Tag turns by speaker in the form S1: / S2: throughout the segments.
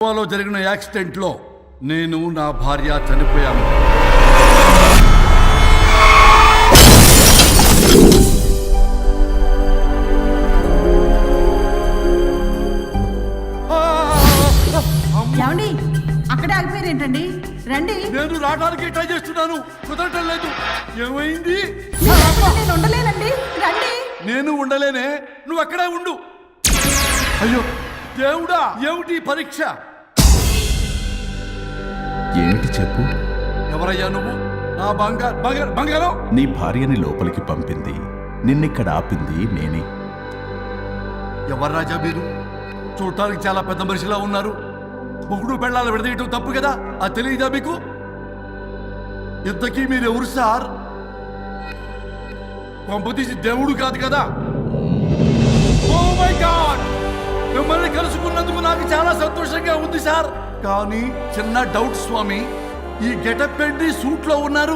S1: గోవాలో జరిగిన యాక్సిడెంట్లో నేను నా భార్య చనిపోయాను.
S2: ఏమండి అక్కడే ఆగిపోయారు ఏంటండి? రండి.
S1: నేను రావడానికి ట్రై చేస్తున్నాను, కుదరటం లేదు. ఏమైంది?
S2: నేను ఉండలేనండి, రండి.
S1: నేను ఉండలేనే, నువ్వు అక్కడే ఉండు. అయ్యో దేవుడా, ఏమిటి పరీక్ష?
S3: ఏమిటి చెప్పు.
S1: ఎవరయ్యా నువ్వు? నా బంగారం.
S3: నీ భార్యని లోపలికి పంపింది, నిన్నిక్కడ ఆపింది నేనే.
S1: ఎవరు రాజా మీరు? చూడటానికి చాలా పెద్ద మనిషిలా ఉన్నారు. ముగ్గురు పెళ్ళాలు విడదీయటం తప్పు కదా, అది తెలియదా మీకు? ఇంతకీ మీరు ఎవరు సార్? పంపతీసి దేవుడు కాదు కదా? ఓ మై గాడ్, మిమ్మల్ని కలుసుకున్నందుకు నాకు చాలా సంతోషంగా ఉంది సార్. కానీ చిన్న డౌట్ స్వామి, ఈ గెటప్ ఏంటి సూట్ లో ఉన్నారు?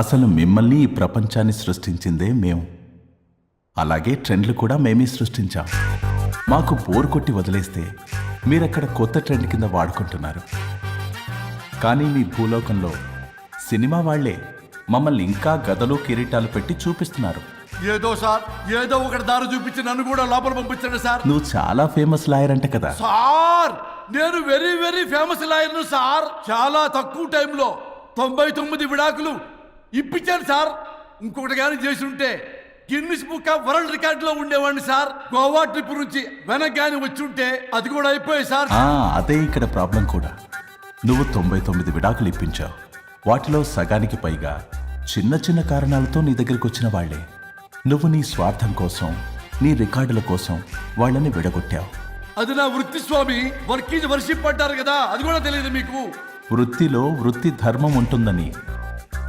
S3: అసలు మిమ్మల్ని ఈ ప్రపంచాన్ని సృష్టించిందే మేము. అలాగే ట్రెండ్లు కూడా మేమే సృష్టించాం. మాకు బోర్ కొట్టి వదిలేస్తే మీరక్కడ కొత్త ట్రెండ్ కింద వాడుకుంటున్నారు. కానీ మీ భూలోకంలో సినిమా వాళ్లే మమ్మల్ని ఇంకా గదలు కిరీటాలు పెట్టి చూపిస్తున్నారు.
S1: ఏదో సార్, ఏదో ఒకటి దారి చూపించి నన్ను కూడా లోపల పంపించండి సార్.
S3: నువ్వు చాలా ఫేమస్ లాయర్ అంట కదా
S1: సార్? నేను వెరీ వెరీ ఫేమస్ లాయర్ను సార్. చాలా తక్కువ టైంలో 99 విడాకులు ఇప్పించాను సార్. ఇంకొకటి కానీ చేసి ఉంటే Guinness book of world record లో ఉండేవాడిని సార్. గోవా ట్రిప్ నుంచి వెనక్ గాని వచ్చి ఉంటే అది కూడా అయిపోయాయి సార్.
S3: అదే ఇక్కడ ప్రాబ్లం కూడా. నువ్వు 99 విడాకులు ఇప్పించావు. వాటిలో సగానికి పైగా చిన్న చిన్న కారణాలతో నీ దగ్గరికి వచ్చిన వాళ్లే. నువ్వు నీ స్వార్థం కోసం, నీ రికార్డుల కోసం వాళ్ళని విడగొట్టావు.
S1: అది నా వృత్తి స్వామి. వర్క్ ఈజ్ వర్షిప్ అంటారు కదా, అది కూడా తెలియదు మీకు?
S3: వృత్తిలో వృత్తి ధర్మం ఉంటుందని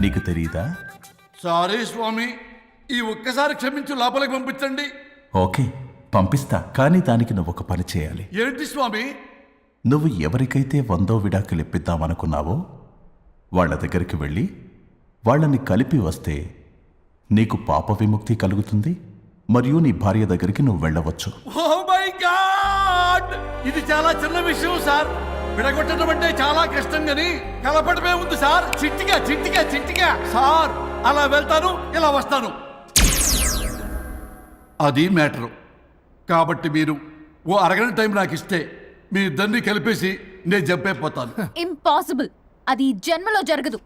S3: నీకు తెలియదా?
S1: సారీ స్వామి, ఈ ఒక్కసారి క్షమించు, లోపలికి పంపించండి.
S3: ఓకే, పంపిస్తా. కానీ దానికి నువ్వు ఒక పని చేయాలి.
S1: ఏంటి స్వామి?
S3: నువ్వు ఎవరికైతే 100వ విడాకులు ఇప్పిద్దామనుకున్నావో వాళ్ళ దగ్గరికి వెళ్ళి వాళ్ళని కలిపి వస్తే నీకు పాప విముక్తి కలుగుతుంది. మరియు నీ భార్య దగ్గరికి నువ్వు వెళ్ళవచ్చు.
S1: ఓ మై గాడ్, ఇది చాలా చిన్న విషయం సార్. విడగొట్టడం అంటే చాలా కష్టం గని కలపడమే ఉంది సార్. చిట్టిగా చిట్టిగా చిట్టిగా సార్. అలా వెళ్తాను, ఇలా వస్తాను, అది మ్యాటరు. కాబట్టి మీరు ఓ అరగంట టైం నాకు ఇస్తే మీ ఇద్దరిని కలిపేసి నేను జంపైపోతాను.
S4: ఇంపాసిబుల్, అది జన్మలో జరగదు.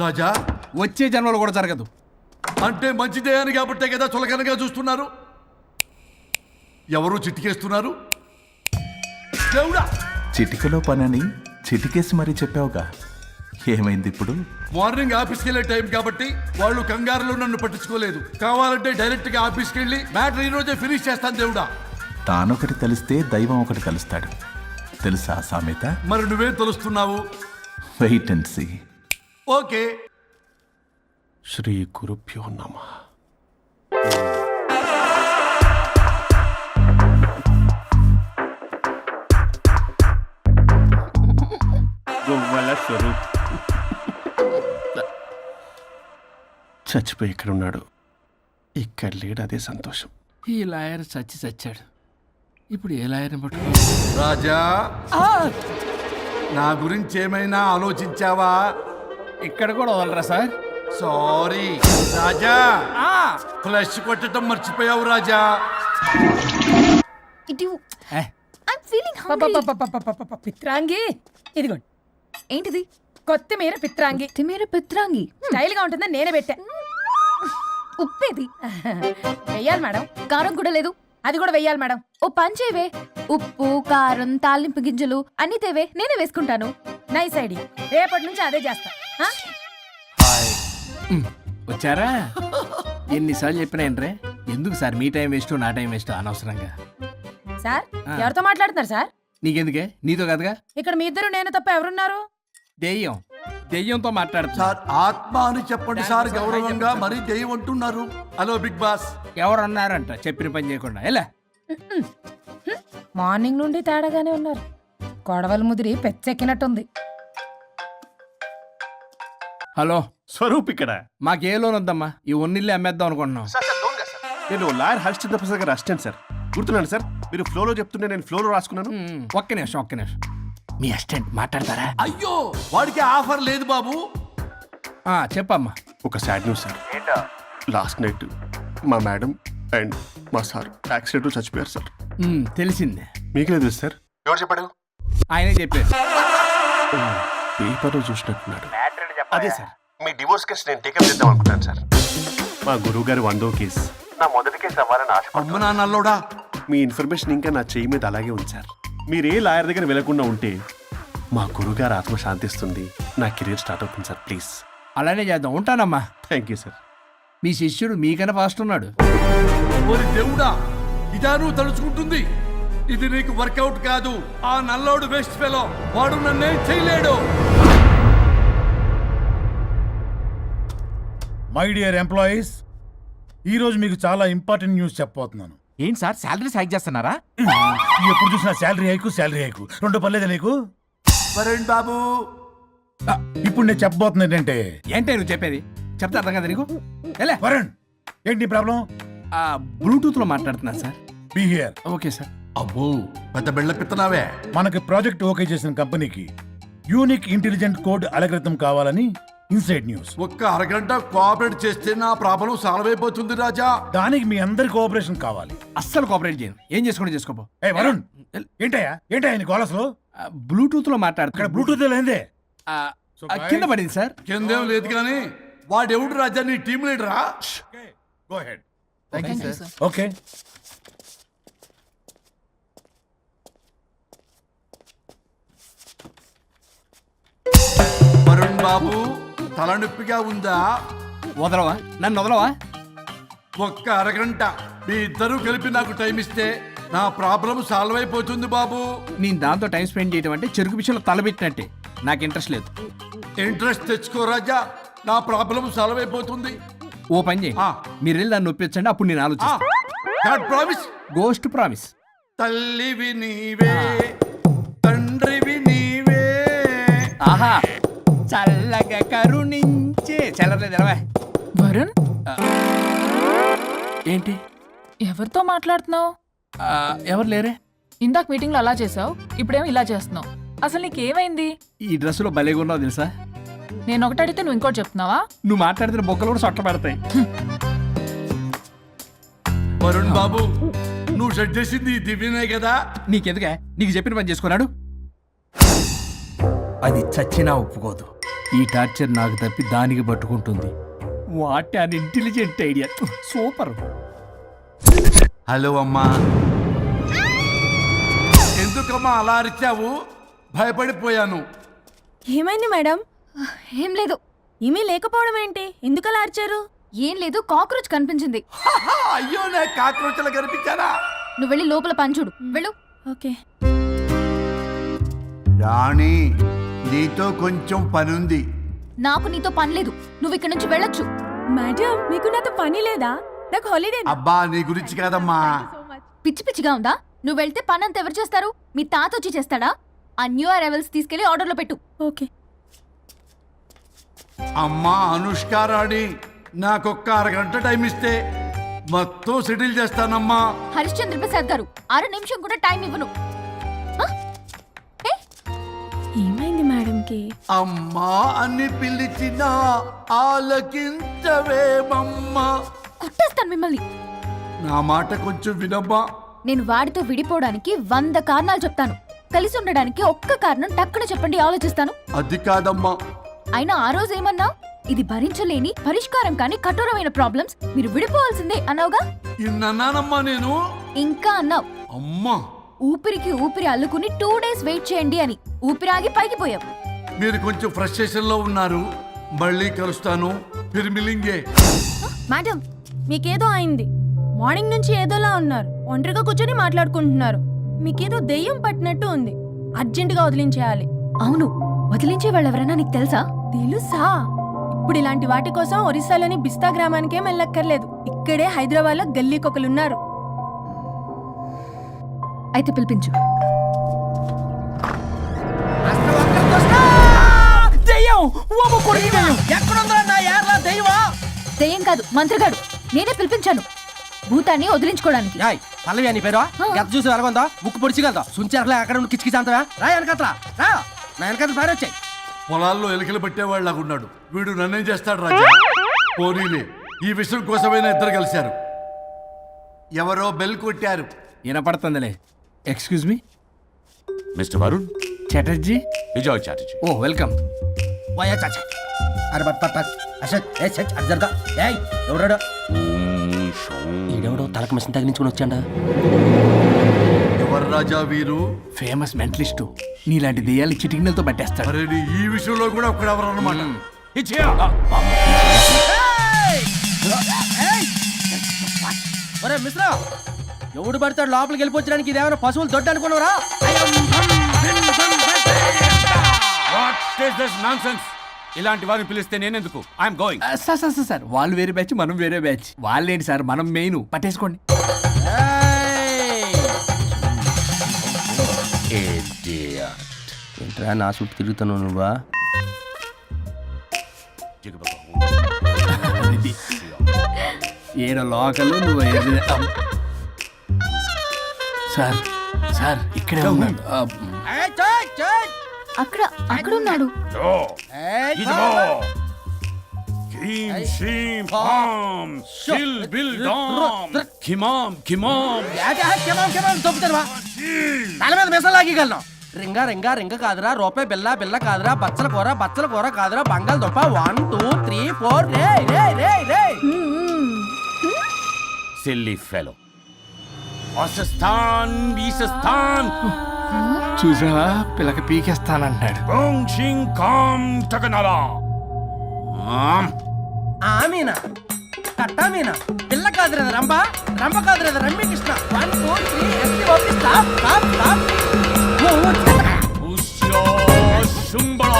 S1: రాజా,
S5: వచ్చే జన్మలో కూడా జరగదు.
S1: అంటే మంచిదే అని కాబట్టే కదా చులకనగా చూస్తున్నారు. ఎవరు చిటికేస్తున్నారు? దేవుడా,
S3: చిటికలో పనని చిటికేసి మరీ చెప్పావుగా. ఏమైంది ఇప్పుడు?
S1: మార్నింగ్ ఆఫీస్కి వెళ్ళే టైం కాబట్టి వాళ్ళు కంగారులో నన్ను పట్టించుకోలేదు. కావాలంటే డైరెక్ట్ గా ఆఫీస్కి వెళ్ళి మ్యాటర్ ఈ రోజే ఫినిష్ చేస్తాను. దేవుడా,
S3: తానొకటి తెలిస్తే దైవం ఒకటి కలుస్తాడు. తెలుసా సామెత?
S1: మరి నువ్వేం తెలుస్తున్నావు?
S3: Wait and see.
S1: ఓకే.
S5: శ్రీ గురుభ్యో నమః. స్వరూప్ చచ్చిపోయి ఇక్కడ ఉన్నాడు. ఇక్కడ లేడు, అదే సంతోషం.
S6: ఈ లాయర్ చచ్చాడు. ఇప్పుడు ఏ లాయర్ని పట్టు?
S1: రాజా, నా గురించి ఏమైనా ఆలోచించావా?
S6: ఇక్కడ కూడా వదలరా సార్?
S1: సారీ రాజా, ఫ్లష్ కొట్టడం మర్చిపోయావు రాజా.
S2: పిత్రాంగి ఇదిగోండి.
S4: ఏంటిది?
S2: కొత్తిమీర పిత్రాంగి.
S4: తిమేర పిత్రాంగి
S2: స్టైల్ గా ఉంటుందని నేనే పెట్టా.
S4: ఉప్పేది?
S2: వెయ్యాలి మేడం.
S4: కారం కూడా లేదు.
S2: అది కూడా వెయ్యాలి మేడం.
S4: ఓ పంచేవే, ఉప్పు కారం తాలింపు గింజలు అన్ని తేవే, నేనే వేసుకుంటాను.
S2: Nice idea. రేపటి నుంచి అదే చేస్తా.
S6: వచ్చారా? ఎన్నిసార్లు చెప్పినా ఏంట్రే? ఎందుకు సార్ మీ టైం వేస్ట్, నా టైం వేస్ట్ అనవసరంగా?
S2: సార్, ఎవరితో మాట్లాడుతున్నారు సార్?
S6: నీకెందుకే? నీతో కదగా.
S2: ఇక్కడ మీ ఇద్దరు నేను తప్ప ఎవరున్నారు?
S6: దెయ్యంతో మాట్లాడుతా
S1: సార్, ఆత్మ అని చెప్పండి సార్ గౌరవంగా. మరీ దెయ్యం అంటున్నారు. Hello Bigg Boss.
S6: ఎవరు అన్నారంట చెప్పిన పని చేయకుండా? ఎలా
S2: మార్నింగ్ నుండి తేడాగానే ఉన్నారు. కొడవల ముదిరి పెచ్చెక్కినట్టుంది.
S6: హలో
S5: స్వరూప్ ఇక్కడ.
S6: మాకే లోన్ వద్దమ్మా, ఈ ఒన్నిల్లు అమ్మేద్దాం అనుకుంటున్నాం.
S5: నేను లాయర్ హరిశ్చంద్ర ప్రసాద్ గారు అసిస్టెంట్ సార్. గుర్తున్నాను సార్, మీరు ఫ్లోలో చెప్తుంటే నేను ఫ్లోలో రాసుకున్నాను.
S6: ఒక్క నిమిషం. మీ అసిస్టెంట్ మాట్లాడతారా?
S1: అయ్యో వాడికి ఆఫర్ లేదు బాబు.
S6: చెప్పమ్మా.
S5: ఒక sad news sir. Last night మా మేడం అండ్ మా సార్ యాక్సిడెంట్లో చచ్చిపోయారు సార్.
S6: తెలిసిందే.
S5: మీకే తెలుసు సార్. ఎవరు చెప్పాడు?
S6: ఆయనే చెప్పారు.
S5: పేపర్లో చూసినట్టున్నాడు. అదే సార్, మీ డివోర్స్ కేసు నేను టేకప్ చేద్దాం అనుకుంటాను సార్. మా గురువు గారు 100వ కేసు నా మొదటి కేసు అవ్వాలని ఆశ.
S1: అమ్మ నాన్నల్లోడా,
S5: మీ ఇన్ఫర్మేషన్ ఇంకా నా చెయ్యి మీద అలాగే ఉంది సార్. మీరు ఏ లాయర్ దగ్గర వెళ్లకుండా ఉంటే మా గురువుగారు ఆత్మ శాంతిస్తుంది, నా కెరీర్ స్టార్ట్ అవుతుంది సార్. ప్లీజ్
S6: అలానే చేద్దాం. ఉంటానమ్మా.
S5: Thank you sir.
S6: మీ శిష్యుడు మీకన్నా ఫాస్ట్ ఉన్నాడు.
S1: ఓరి దేవుడా, ఇదా నువ్వు తలుచుకుంటుంది? ఇది నీకు వర్కౌట్ కాదు. ఆ నల్లోడు వేస్ట్ ఫెలో, వాడు నన్నేం చేయలేడు.
S7: మై డియర్ ఎంప్లాయీస్, ఈరోజు మీకు చాలా ఇంపార్టెంట్ న్యూస్ చెప్పబోతున్నాను.
S8: ఏంటి సార్ శాలరీస్ హైక్ చేస్తున్నారా?
S7: ఎప్పుడు చూసినా శాలరీ హైకు రెండు పర్లేదా నీకు?
S1: వరుణ్ బాబు,
S7: ఇప్పుడు నేను చెప్పబోతున్నా ఏంటంటే,
S6: ఏంటే నువ్వు చెప్పేది? చెప్తా అర్థం కదా నీకు? ఎలా
S7: వరుణ్, ఏంటి ప్రాబ్లం?
S6: బ్లూటూత్లో మాట్లాడుతున్నా sir.
S7: Be here.
S6: Okay sir.
S1: అబ్బో పెద్ద బిళ్ళ పిత్తనావే.
S7: మనకి ప్రాజెక్ట్ ఓకే చేసిన కంపెనీకి యూనిక్ ఇంటెలిజెంట్ కోడ్ అలకృతం కావాలని ఇన్సైడ్ న్యూస్.
S1: ఒక్క అరగంట కోఆపరేట్ చేస్తే నా ప్రాబ్లం సాల్వ్ అయిపోతుంది రాజా.
S7: దానికి మీ అందరి కోఆపరేషన్ కావాలి.
S6: అస్సలు కోఆపరేట్ చేయను. ఏం చేసుకోండి చేసుకోపో.
S7: ఏ వరుణ్, ఏంటయ్యా నీ గోలసలు?
S6: బ్లూటూత్లో
S7: ఇక్కడ
S6: మాట్లాడుతున్నా.
S7: బ్లూటూత్ లేదే.
S6: కింద పడింది సార్.
S1: కిందేం లేదు కానీ వాడెవడు రాజా, నీ టీం లీడరా?
S7: Go ahead.
S8: Thank you sir.
S7: Okay.
S1: Varun Babu, తలనొప్పిగా ఉందా?
S6: వదలవా? నన్ను వదలవా?
S1: ఒక్క అరగంట మీ ఇద్దరూ కలిపి నాకు టైం ఇస్తే నా ప్రాబ్లం సాల్వ్ అయిపోతుంది బాబు.
S6: నేను దాంతో టైం స్పెండ్ చేయడం అంటే చెరుకు విషయంలో తలబెట్టినట్టే. నాకు ఇంట్రెస్ట్ లేదు.
S1: ఇంట్రెస్ట్ తెచ్చుకో రాజా, నా ప్రాబ్లం సాల్వ్ అయిపోతుంది.
S6: ఓ పని చేయి, మీరు వెళ్ళి నన్ను ఒప్పించండి, అప్పుడు నేను ఆలోచిస్తాను.
S1: God promise.
S6: Ghost promise.
S1: తల్లివి నీవే, తండ్రివి నీవే.
S6: ఆహా, చల్లగా కరుణించే. చల్లలేదు ఎలవా.
S2: వరుణ్,
S6: ఏంటి?
S2: ఎవరితో మాట్లాడుతున్నావు?
S6: ఎవరు లేరే?
S2: ఇందాక మీటింగ్లో అలా చేసావు, ఇప్పుడేమో ఇలా చేస్తున్నావు. అసలు నీకేమైంది?
S6: ఈ డ్రెస్సులో భలేగా ఉన్నావు తెలుసా?
S2: నేను ఒకటి అడిగితే నువ్వు ఇంకోటి చెప్తున్నావా?
S6: నువ్వు మాట్లాడితే బొక్కలు కూడా సొట్ట పెడతాయి.
S1: వరుణ్ బాబు, నువ్వు సెట్ చేసింది ఈ దివ్యనే కదా?
S6: నీకెందుకే? నీకు చెప్పిన పని చేసుకున్నాడు. అది చచ్చినా ఒప్పుకోదు. ఈ టార్చర్ నాకు తప్పి దానికి పట్టుకుంటుంది. What an intelligent idea. Super.
S1: Hello అమ్మా. ఎందుకమ్మా అలా అరిచావు? భయపడిపోయాను.
S9: ఏమైంది మేడం?
S4: ఏం లేదు.
S9: ఏమీ లేకపోవడం ఏంటి? ఎందుకలా అరిచారు?
S4: ఏం లేదు, కాక్రోచ్ కనిపించింది.
S1: అయ్యో, నా కాక్రోచ్లు కనిపించానా?
S4: నువ్వు వెళ్ళి లోపల పని చూడు. వెళ్ళు.
S9: ఓకే.
S1: రాణి, నీతో కొంచెం పనుంది.
S4: నాకు నీతో పని లేదు. నువ్వు ఇక్కడ నుంచి వెళ్ళొచ్చు.
S9: మేడం, మీకు నాతో పని లేదా? నాకు హాలిడే.
S1: అబ్బా, నీ గురించి కాదమ్మా.
S4: పిచ్చి పిచ్చిగా ఉందా? నువ్వు వెళ్తే పని అంతా ఎవరు చేస్తారు? మీ తాత వచ్చి చేస్తాడా? ఆ న్యూ అరైవల్స్ తీసుకెళ్లి ఆర్డర్లో పెట్టు.
S9: ఓకే.
S1: అమ్మా అనుష్క రాణి, నాకొక్క అరగంట టైం ఇస్తే మొత్తం సెటిల్ చేస్తానమ్మా.
S4: హరిశ్చంద్ర ప్రసాద్ గారు, 6 నిమిషం కూడా టైం ఇవ్వను.
S9: ఏమైంది మేడంకి?
S1: అమ్మా అని పిలిచిన ఆలకించవేమమ్మా.
S4: కొట్టేస్తాను మిమ్మల్ని.
S1: నా మాట కొంచెం వినమ్మా.
S4: నేను వాడితో విడిపోవడానికి 100 కారణాలు చెప్తాను. కలిసి ఉండడానికి ఒక్క కారణం టక్కున చెప్పండి, ఆలోచిస్తాను.
S1: అది కాదమ్మా.
S4: అయినా ఆ రోజు ఏమన్నా? ఇది భరించలేని, పరిష్కారం కాని కఠోరమైన ప్రాబ్లమ్స్, మీరు విడిపోవాల్సిందే అన్నావుగా?
S1: ఇన్నానమ్మా నేను.
S4: ఇంకా అన్నావు.
S1: అమ్మా,
S4: ఊపిరికి ఊపిరి అల్లుకుని 2 డేస్ వెయిట్ చేయండి అని. ఊపిరాగి పైకి పోయావు.
S1: మీరు కొంచెం ఫ్రస్ట్రేషన్ లో ఉన్నారు. మళ్ళీ కలుస్తాను. ఫిర్మిలింగే.
S9: మేడం, మీకేదో అయింది. మార్నింగ్ నుంచి ఏదోలా ఉన్నారు. ఒంటరిగా కూర్చొని మాట్లాడుకుంటున్నారు. మీకేదో దెయ్యం పట్టినట్టు ఉంది. అర్జెంటుగా వదిలించేయాలి.
S4: అవును, వదిలించే వాళ్ళెవరన్నా నీకు తెలుసా?
S9: తెలుసా? ఇప్పుడు ఇలాంటి వాటి కోసం ఒరిస్సాలోని బిస్తా గ్రామానికేం వెళ్ళక్కర్లేదు. ఇక్కడే హైదరాబాద్లో గల్లీకొకలున్నారు.
S4: అయితే పిలిపించు. దెయ్యం కాదు, మంత్రిగాడు. నేనే పిలిపించాను. భూతాన్ని వదిలించుకోవడానికి
S10: యాయ్ పల్లవి అని పేరు గత చూసి వెలగొందా ముక్కు పొడిచిగలదా సుంచరలే అక్కడ ఉండి కిచకిచ అంతవా రా వెనకత్రా రా నా వెనకత్ర పారి వచ్చాయి
S1: పొలాల్లో ఎలికలు పట్టేవాళ్ళగా ఉన్నాడు వీడు నన్నేం చేస్తాడు రాజా పోనీలే ఈ విషయం కోసమైనా ఇద్దరు కలిశారు ఎవరో బెల్ కొట్టారు
S6: వినపడుతుందిలే. Excuse me
S11: mister Varun
S6: Chatterjee.
S11: Vijay Chatterjee.
S6: Oh welcome.
S10: వాయా చాచా అరే బట్ పట్ అసలు ఏ సచ్ అర్జర్గా ఏయ్ ఎవరాడు ఈడెవడో తలకు మిషన్ తగిలించుకుని వచ్చాడా
S1: ఎవరు రాజా వీరు?
S6: Famous mentalist. నీలాంటి దెయ్యాలు చిటికినలతో పట్టేస్తాడు.
S1: అరే నీ ఈ విషయంలో కూడా ఒకడెవరు అన్నమాట.
S10: ఒరే మిశ్రా ఎవడు పడతాడు లోపలికి వెళ్ళిపోవడానికి ఇదేమైనా పశువులు దొడ్డు అనుకున్నారా
S11: ఇలాంటి వారిని పిలిస్తే నేనెందుకు? I'm going.
S6: సార్ వాళ్ళు వేరే బ్యాచ్ మనం వేరే బ్యాచ్. వాళ్ళేంటి సార్ మనం మెయిన్ పట్టేసుకోండి.
S10: ఏంట్రా నా చుట్టూ తిరుగుతాను నువ్వా
S6: ఏడ లోకలు నువ్వు సార్ సార్ ఇక్కడే ఉన్నాడు.
S4: అక్కడ అక్కడ ఉన్నాడు.
S10: తల మీద మెసలు లాగగలను రింగా రింగా రింగ కాదురా రూపాయి బిల్ల బిల్ల కాదురా బచ్చల కూర కాదురా బంగాళదుంప 1 2 3 4 రే రే రే రే
S11: సిల్లీ ఫెలో. అసస్థాన్ బీసస్థాన్
S6: చూసావా పిల్లక పీకేస్తానంటాడు.
S11: Bong com తగనలా.
S10: ఆమీనా కట్టామీనా పిల్ల కాదురా రంభ రంభ కాదురా rummy Krishna 1 2 3 S T O P stop stop stop
S11: ఉష్యో శుంబళ.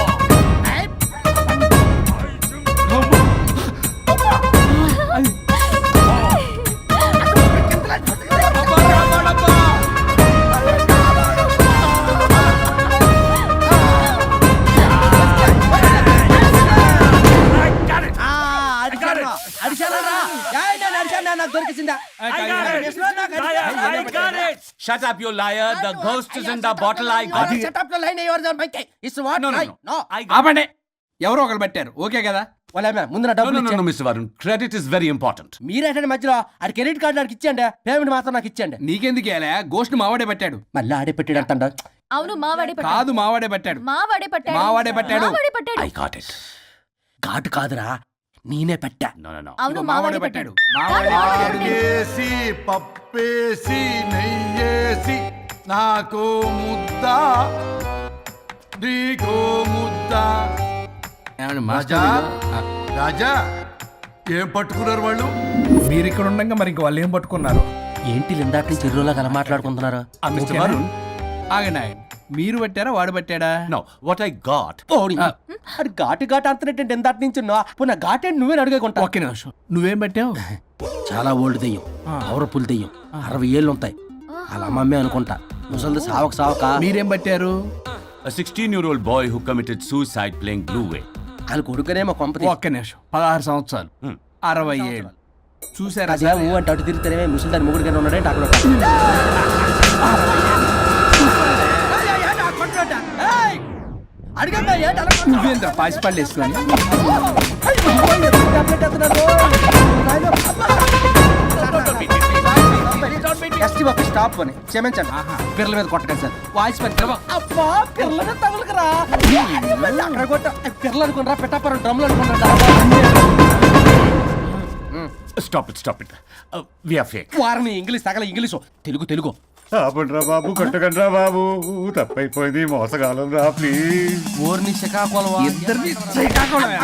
S11: Shut up, you liar. The ghost is in the bottle. I got it. No, no, no.
S6: ఆపండి. ఎవరో ఒకరు పెట్టారు. ఓకే కదా?
S10: ముందు నా
S11: No,
S10: డబ్బులు
S11: no, no,
S10: ఇచ్చేయండి.
S11: no, Mr. Varun. Credit is very important.
S10: మీరేంటంటే మధ్యలో ఆడి క్రెడిట్ కార్డు నాకు ఇచ్చేయండి పేమెంట్ మాత్రం నాకు ఇచ్చేయండి
S6: నీకెందుకు వేలే? గోష్ట్ మావాడే పెట్టాడు.
S10: మళ్ళీ ఆడే పెట్టాడు అంటాడు
S4: అవును మావాడే పట్టాడు.
S6: కాదు మావాడే పెట్టాడు.
S4: మావాడే పట్టాడు.
S6: మావాడే పట్టాడు.
S4: మావాడే పట్టాడు.
S11: I got it.
S10: ఘాటు కాదురా నేనే పెట్టా
S11: No, no, no.
S4: అవును
S6: మావాడే
S4: మావాడే
S6: పెట్టాడు.
S4: పట్టాడు.
S6: మావాడే
S4: మావాడే
S6: పెట్టాడు.
S1: వేసి పప్పేసి నెయ్యేసి నాకు ముద్ద నీకో ముద్ద.
S6: ఏమండి
S1: రాజా
S6: మాస్టర్
S1: రాజా ఏం పట్టుకున్నారు వాళ్ళు?
S6: మీరు ఇక్కడ ఉండగా మరి ఇంక వాళ్ళు ఏం పట్టుకున్నారు?
S10: ఏంటి ఇందాక నుంచి చెరువులో కల మాట్లాడుకుంటున్నారు
S11: Mr. Varun.
S6: ఆగండి ఆగండి. మీరు పట్టారా వాడు పట్టాడా?
S11: No, what I got.
S10: అది ఘాటు ఘాటు అంతనేటంటే ఎంత నుంచి పునః ఘాటేంటి నువ్వే అడిగేకుంటా
S6: ఒక్క నిమిషం. నువ్వేం పెట్టావు?
S10: చాలా ఓల్డ్ దెయ్యం పవర్ఫుల్ దెయ్యం 60 ఏళ్ళు ఉంటాయి అలా అమ్మమ్మే అనుకుంటా ముసలిది సావక సావక
S6: మీరేం పట్టారు?
S11: A 16-year-old boy who committed suicide playing Blue Whale.
S10: వాళ్ళ కొడుకునేమో కొంపతి
S6: ఒక్క నిమిషం. 16 సంవత్సరాలు 60 ఏళ్ళు చూసారా
S10: అదే ఊ అంటే అటు తిరిగితేనే ముసలి దాని ముగుడిగానే ఉన్నాడంటే అక్కడ
S6: నువ్వేంద్ర పాసిపళ్ళు వేసుకొని
S10: స్టాప్ అని క్షమించండి పిల్లల మీద కొట్టకండి సార్ వాయిస్ అబ్బా పిల్లల మీద తగులుకురా అక్కడ కొట్ట పిల్లలు అనుకున్నారా పెట్టాపరం డ్రమ్లు అనుకున్నారా
S11: Stop it. We are fake.
S10: వారిని ఇంగ్లీష్ తగల ఇంగ్లీషు తెలుగు తెలుగు
S5: ఆపండ్రా బాబు కొట్టకండ్రా బాబు తప్పైపోయింది మోసగాలం రా ప్లీజ్
S10: ఊరిని శ్రీకాకుళం
S6: ఇద్దరిని శ్రీకాకుళమే.